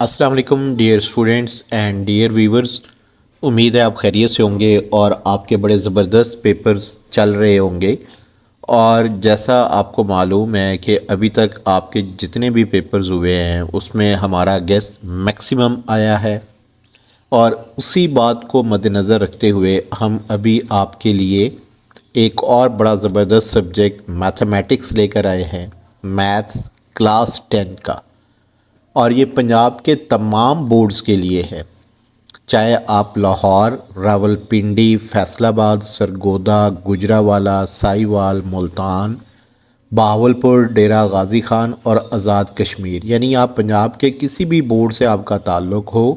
अस्सलाम वालेकुम dear students and dear viewers. उम्मीद है आप खैरियत से होंगे और आपके बड़े ज़बरदस्त पेपर्स चल रहे होंगे। और जैसा आपको मालूम है कि अभी तक आपके जितने भी पेपर्स हुए हैं उसमें हमारा गेस मैक्सिमम आया है, और उसी बात को मद्देनज़र रखते हुए हम अभी आपके लिए एक और बड़ा ज़बरदस्त सब्जेक्ट मैथमेटिक्स लेकर आए हैं, मैथ्स क्लास 10 का। और ये पंजाब के तमाम बोर्ड्स के लिए है, चाहे आप लाहौर, रावलपिंडी, फैसलाबाद, सरगोदा, गुजरावाला, साहिवाल, मुल्तान, बहावलपुर, डेरा गाजी खान और आज़ाद कश्मीर, यानी आप पंजाब के किसी भी बोर्ड से आपका ताल्लुक़ हो,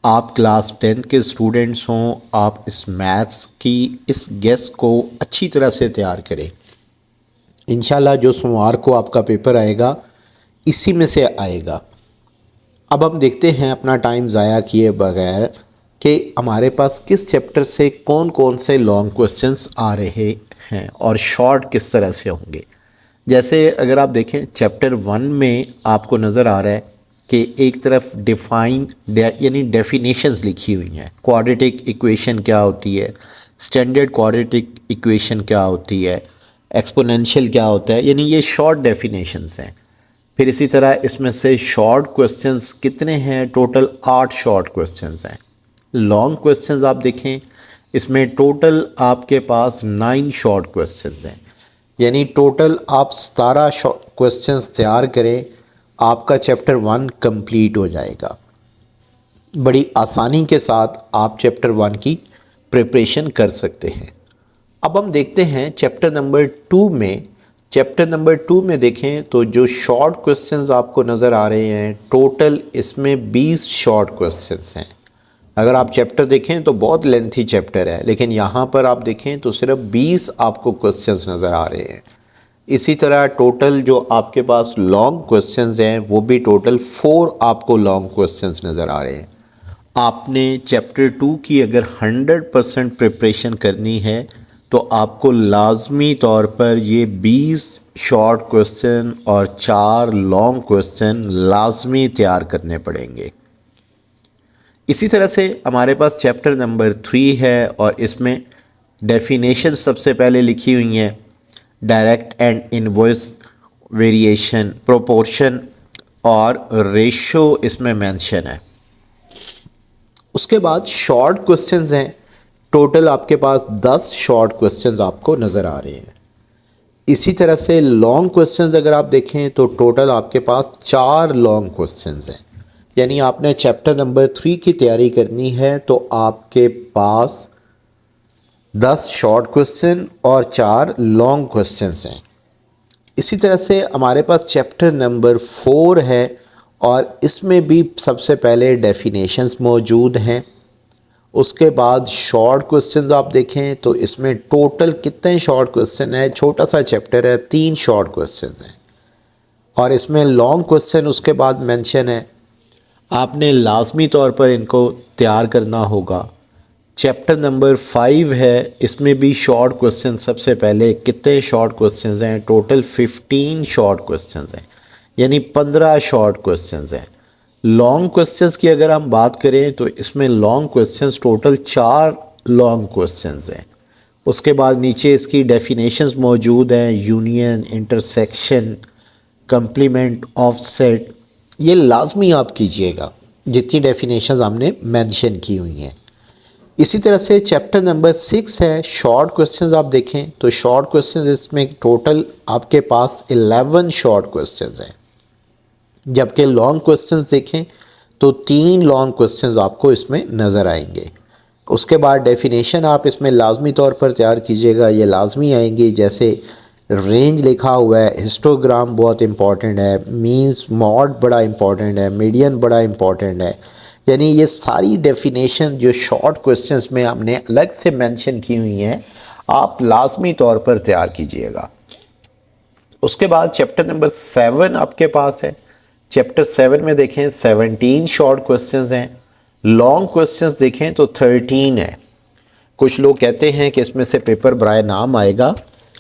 आप क्लास 10 के स्टूडेंट्स हों, आप इस मैथ्स की इस गेस को अच्छी तरह से तैयार करें। इंशाल्लाह जो सोमवार को आपका पेपर आएगा इसी में से आएगा। अब हम देखते हैं अपना टाइम ज़ाया किए बगैर कि हमारे पास किस चैप्टर से कौन कौन से लॉन्ग क्वेश्चंस आ रहे हैं और शॉर्ट किस तरह से होंगे। जैसे अगर आप देखें चैप्टर 1 में आपको नज़र आ रहा है कि एक तरफ डिफ़ाइन यानी डेफिनेशंस लिखी हुई हैं। क्वाड्रेटिक इक्वेशन क्या होती है, स्टैंडर्ड क्वाड्रेटिक इक्वेशन क्या होती है, एक्सपोनेंशियल क्या होता है, यानी ये शॉर्ट डेफिनेशंस हैं। फिर इसी तरह इसमें से शॉर्ट क्वेश्चंस कितने हैं, टोटल 8 शॉर्ट क्वेश्चंस हैं। लॉन्ग क्वेश्चंस आप देखें, इसमें टोटल आपके पास 9 शॉर्ट क्वेश्चंस हैं, यानी टोटल आप 17 क्वेश्चंस तैयार करें, आपका चैप्टर 1 कंप्लीट हो जाएगा। बड़ी आसानी के साथ आप चैप्टर 1 की प्रिपरेशन कर सकते हैं। अब हम देखते हैं चैप्टर नंबर 2 में। चैप्टर नंबर 2 में देखें तो जो शॉर्ट क्वेश्चंस आपको नज़र आ रहे हैं, टोटल इसमें 20 शॉर्ट क्वेश्चंस हैं। अगर आप चैप्टर देखें तो बहुत लेंथी चैप्टर है, लेकिन यहाँ पर आप देखें तो सिर्फ 20 आपको क्वेश्चंस नज़र आ रहे हैं। इसी तरह टोटल जो आपके पास लॉन्ग क्वेश्चंस हैं वो भी टोटल 4 आपको लॉन्ग क्वेश्चंस नज़र आ रहे हैं। आपने चैप्टर 2 की अगर 100% प्रिपरेशन करनी है तो आपको लाजमी तौर पर ये 20 शॉर्ट क्वेश्चन और 4 लॉन्ग क्वेश्चन लाजमी तैयार करने पड़ेंगे। इसी तरह से हमारे पास चैप्टर नंबर 3 है और इसमें डेफिनेशन सबसे पहले लिखी हुई हैं। Direct and inverse variation, proportion और रेशो इसमें मेंशन है। उसके बाद शॉर्ट क्वेश्चंस हैं, टोटल आपके पास 10 शॉर्ट क्वेश्चंस आपको नज़र आ रहे हैं। इसी तरह से लॉन्ग क्वेश्चंस अगर आप देखें तो टोटल आपके पास 4 लॉन्ग क्वेश्चंस हैं, यानी आपने चैप्टर नंबर 3 की तैयारी करनी है तो आपके पास 10 शॉर्ट क्वेश्चन और 4 लॉन्ग क्वेश्चंस हैं। इसी तरह से हमारे पास चैप्टर नंबर 4 है और इसमें भी सबसे पहले डेफिनेशंस मौजूद हैं। उसके बाद शॉर्ट क्वेश्चंस आप देखें तो इसमें टोटल कितने शॉर्ट क्वेश्चन है, छोटा सा चैप्टर है, 3 शॉर्ट क्वेश्चन हैं। और इसमें लॉन्ग क्वेश्चन उसके बाद मेंशन है, आपने लाजमी तौर पर इनको तैयार करना होगा। चैप्टर नंबर 5 है, इसमें भी शॉर्ट क्वेश्चन सबसे पहले कितने शॉर्ट क्वेश्चन हैं, टोटल 15 शॉर्ट क्वेश्चन हैं, यानी 15 शॉर्ट क्वेश्चन हैं। लॉन्ग क्वेश्चंस की अगर हम बात करें तो इसमें long questions total 4 long questions हैं। उसके बाद नीचे इसकी डेफिनेशंस मौजूद हैं, यूनियन, इंटरसेक्शन, कंप्लीमेंट, ऑफसेट, ये लाजमी आप कीजिएगा जितनी डेफिनेशंस हमने मेंशन की हुई हैं। इसी तरह से चैप्टर नंबर 6 है, शॉर्ट क्वेश्चंस आप देखें तो शॉर्ट क्वेश्चंस इसमें टोटल आपके पास 11 शॉर्ट क्वेश्चंस हैं, जबकि लॉन्ग क्वेश्चंस देखें तो 3 लॉन्ग क्वेश्चंस आपको इसमें नज़र आएंगे। उसके बाद डेफिनेशन आप इसमें लाजमी तौर पर तैयार कीजिएगा, ये लाजमी आएंगी। जैसे रेंज लिखा हुआ है, हिस्टोग्राम बहुत इंपॉर्टेंट है, मीन्स मॉड बड़ा इंपॉर्टेंट है, मीडियन बड़ा इंपॉर्टेंट है, यानी ये सारी डेफिनेशन जो शॉर्ट क्वेश्चंस में हमने अलग से मेंशन की हुई हैं आप लाजमी तौर पर तैयार कीजिएगा। उसके बाद चैप्टर नंबर 7 आपके पास है। चैप्टर 7 में देखें 17 शॉर्ट क्वेश्चंस हैं, लॉन्ग क्वेश्चंस देखें तो 13 है। कुछ लोग कहते हैं कि इसमें से पेपर बराए नाम आएगा,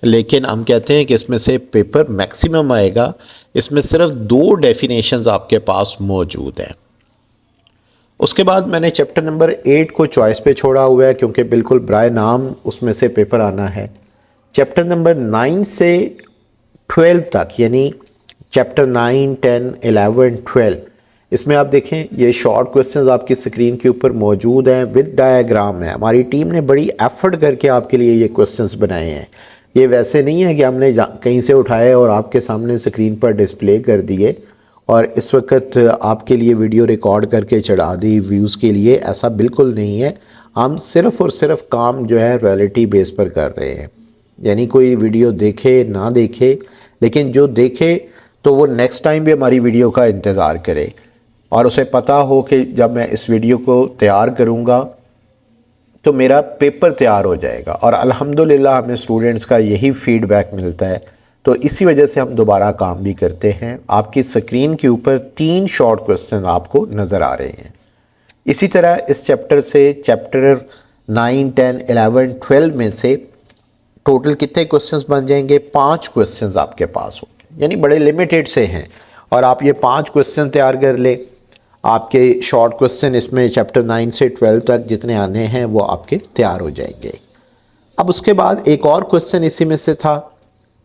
लेकिन हम कहते हैं कि इसमें से पेपर मैक्सिमम आएगा। इसमें सिर्फ 2 डेफिनेशंस आपके पास मौजूद हैं। उसके बाद मैंने चैप्टर नंबर 8 को चॉइस पे छोड़ा हुआ है क्योंकि बिल्कुल बराए नाम उसमें से पेपर आना है। चैप्टर नंबर 9 से 12 तक यानी चैप्टर 9, 10, 11, 12 इसमें आप देखें ये शॉर्ट क्वेश्चंस आपकी स्क्रीन के ऊपर मौजूद हैं विद डायग्राम है। हमारी टीम ने बड़ी एफर्ट करके आपके लिए ये क्वेश्चंस बनाए हैं। ये वैसे नहीं है कि हमने कहीं से उठाए और आपके सामने स्क्रीन पर डिस्प्ले कर दिए और इस वक्त आपके लिए वीडियो रिकॉर्ड करके चढ़ा दी व्यूज़ के लिए, ऐसा बिल्कुल नहीं है। हम सिर्फ़ और सिर्फ काम जो है रियलिटी बेस पर कर रहे हैं। यानी कोई वीडियो देखे ना देखे, लेकिन जो देखे तो वो नेक्स्ट टाइम भी हमारी वीडियो का इंतज़ार करे और उसे पता हो कि जब मैं इस वीडियो को तैयार करूँगा तो मेरा पेपर तैयार हो जाएगा। और अल्हम्दुलिल्लाह हमें स्टूडेंट्स का यही फीडबैक मिलता है, तो इसी वजह से हम दोबारा काम भी करते हैं। आपकी स्क्रीन के ऊपर 3 शॉर्ट क्वेश्चन आपको नज़र आ रहे हैं। इसी तरह इस चैप्टर से चैप्टर 9, 10, 11, 12 में से टोटल कितने क्वेश्चंस बन जाएंगे? 5 क्वेश्चंस आपके पास होंगे, यानी बड़े लिमिटेड से हैं और आप ये 5 क्वेश्चन तैयार कर ले। आपके शॉर्ट क्वेश्चन इसमें चैप्टर 9 से 12 तक जितने आने हैं वो आपके तैयार हो जाएंगे। अब उसके बाद एक और क्वेश्चन इसी में से था,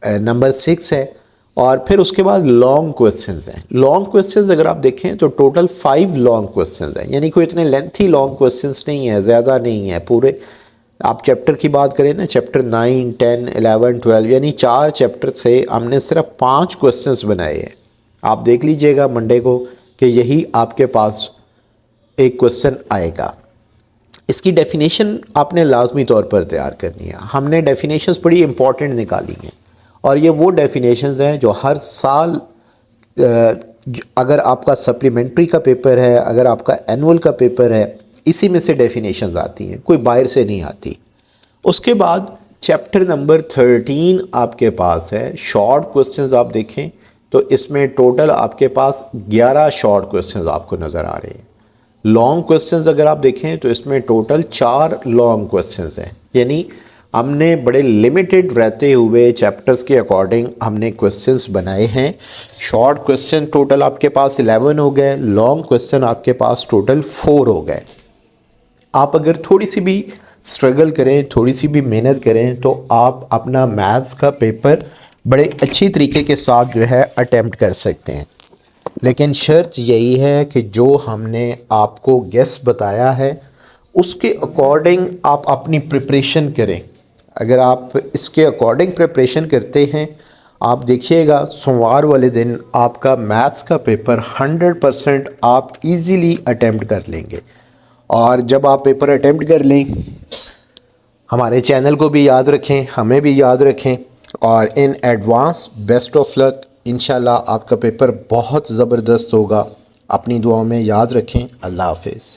नंबर 6 है, और फिर उसके बाद लॉन्ग क्वेश्चंस हैं। लॉन्ग क्वेश्चंस अगर आप देखें तो टोटल 5 लॉन्ग क्वेश्चंस हैं, यानी कोई इतने लेंथी लॉन्ग क्वेश्चंस नहीं है, ज़्यादा नहीं है। पूरे आप चैप्टर की बात करें ना, चैप्टर 9, 10, 11, 12 यानी 4 चैप्टर से हमने सिर्फ 5 क्वेश्चंस बनाए हैं। आप देख लीजिएगा मंडे को कि यही आपके पास एक क्वेश्चन आएगा। इसकी डेफिनेशन आपने लाजमी तौर पर तैयार करनी है। हमने डेफिनेशंस बड़ी इंपॉर्टेंट निकाली हैं और ये वो डेफिनेशंस हैं जो हर साल अगर आपका सप्लीमेंट्री का पेपर है, अगर आपका एनुअल का पेपर है, इसी में से डेफिनेशंस आती हैं, कोई बाहर से नहीं आती। उसके बाद चैप्टर नंबर 13 आपके पास है। शॉर्ट क्वेश्चंस आप देखें तो इसमें टोटल आपके पास 11 शॉर्ट क्वेश्चंस आपको नज़र आ रहे हैं। लॉन्ग क्वेश्चंस अगर आप देखें तो इसमें टोटल 4 लॉन्ग क्वेश्चंस हैं, यानी हमने बड़े लिमिटेड रहते हुए चैप्टर्स के अकॉर्डिंग हमने क्वेश्चंस बनाए हैं। शॉर्ट क्वेश्चन टोटल आपके पास 11 हो गए, लॉन्ग क्वेश्चन आपके पास टोटल 4 हो गए। आप अगर थोड़ी सी भी स्ट्रगल करें, थोड़ी सी भी मेहनत करें तो आप अपना मैथ्स का पेपर बड़े अच्छी तरीके के साथ जो है अटेम्प्ट कर सकते हैं। लेकिन शर्त यही है कि जो हमने आपको गेस बताया है उसके अकॉर्डिंग आप अपनी प्रिपरेशन करें। अगर आप इसके अकॉर्डिंग प्रिपरेशन करते हैं, आप देखिएगा सोमवार वाले दिन आपका मैथ्स का पेपर 100% आप इजीली अटेम्प्ट कर लेंगे। और जब आप पेपर अटेम्प्ट कर लें, हमारे चैनल को भी याद रखें, हमें भी याद रखें और in advance best of luck. इंशाल्लाह आपका पेपर बहुत ज़बरदस्त होगा। अपनी दुआओं में याद रखें। अल्लाह हाफिज़।